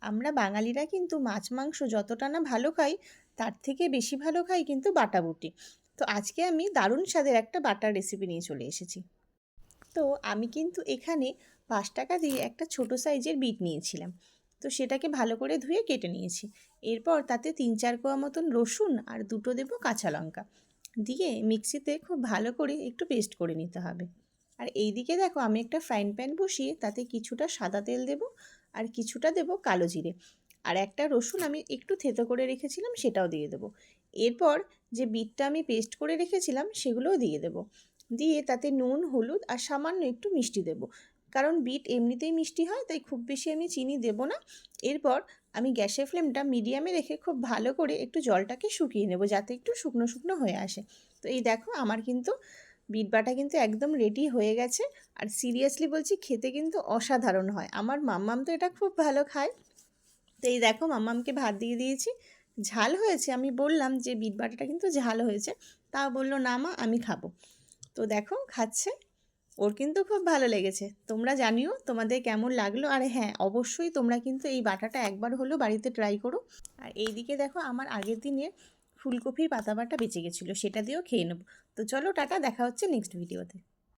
আমরা বাঙালিরা কিন্তু মাছ মাংস যতটা না ভালো খাই, তার থেকে বেশি ভালো খাই কিন্তু বাটাবুটি। তো আজকে আমি দারুণ স্বাদের একটা বাটার রেসিপি নিয়ে চলে এসেছি। তো আমি কিন্তু এখানে 5 টাকা দিয়ে একটা ছোট সাইজের বিট নিয়েছিলাম। তো সেটাকে ভালো করে ধুয়ে কেটে নিয়েছি। এরপর তাতে 3-4 কোয়া মতন রসুন আর দুটো দেবো কাঁচা লঙ্কা দিয়ে মিক্সিতে খুব ভালো করে একটু পেস্ট করে নিতে হবে। আর এইদিকে দেখো আমি একটা ফ্রাইং প্যান বসিয়ে তাতে কিছুটা সাদা তেল দেবো আর কিছুটা দেবো কালো জিরে। আর একটা রসুন আমি একটু থেতো করে রেখেছিলাম, সেটাও দিয়ে দেবো। এরপর যে বিটটা আমি পেস্ট করে রেখেছিলাম সেগুলোও দিয়ে দেবো। দিয়ে তাতে নুন, হলুদ আর সামান্য একটু মিষ্টি দেবো, কারণ বিট এমনিতেই মিষ্টি হয়, তাই খুব বেশি আমি চিনি দেবো না। এরপর আমি গ্যাসের ফ্লেমটা মিডিয়ামে রেখে খুব ভালো করে একটু জলটাকে শুকিয়ে নেব, যাতে একটু শুকনো শুকনো হয়ে আসে। তো এই দেখো আমার কিন্তু বিট বাটা কিন্তু একদম রেডি হয়ে গেছে। আর সিরিয়াসলি বলছি, খেতে কিন্তু অসাধারণ হয়। আমার মাম্মাম তো এটা খুব ভালো খায়। তো এই দেখো মাম্মামকে ভাত দিয়ে দিয়েছি। ঝাল হয়েছে, আমি বললাম যে বিট বাটাটা কিন্তু ঝাল হয়েছে, তা বললো না মা আমি খাবো। তো দেখো খাচ্ছে, ওর কিন্তু খুব ভালো লেগেছে। তোমরা জানিও তোমাদের কেমন লাগলো। আর হ্যাঁ, অবশ্যই তোমরা কিন্তু এই বাটাটা একবার হলেও বাড়িতে ট্রাই করো। আর এইদিকে দেখো আমার আগের দিনের ফুলকপির পাতা বাটা বেঁচে গেছিলো, সেটা দিয়েও খেয়ে নেবো। তো চলো টাটা, দেখা হচ্ছে নেক্সট ভিডিওতে।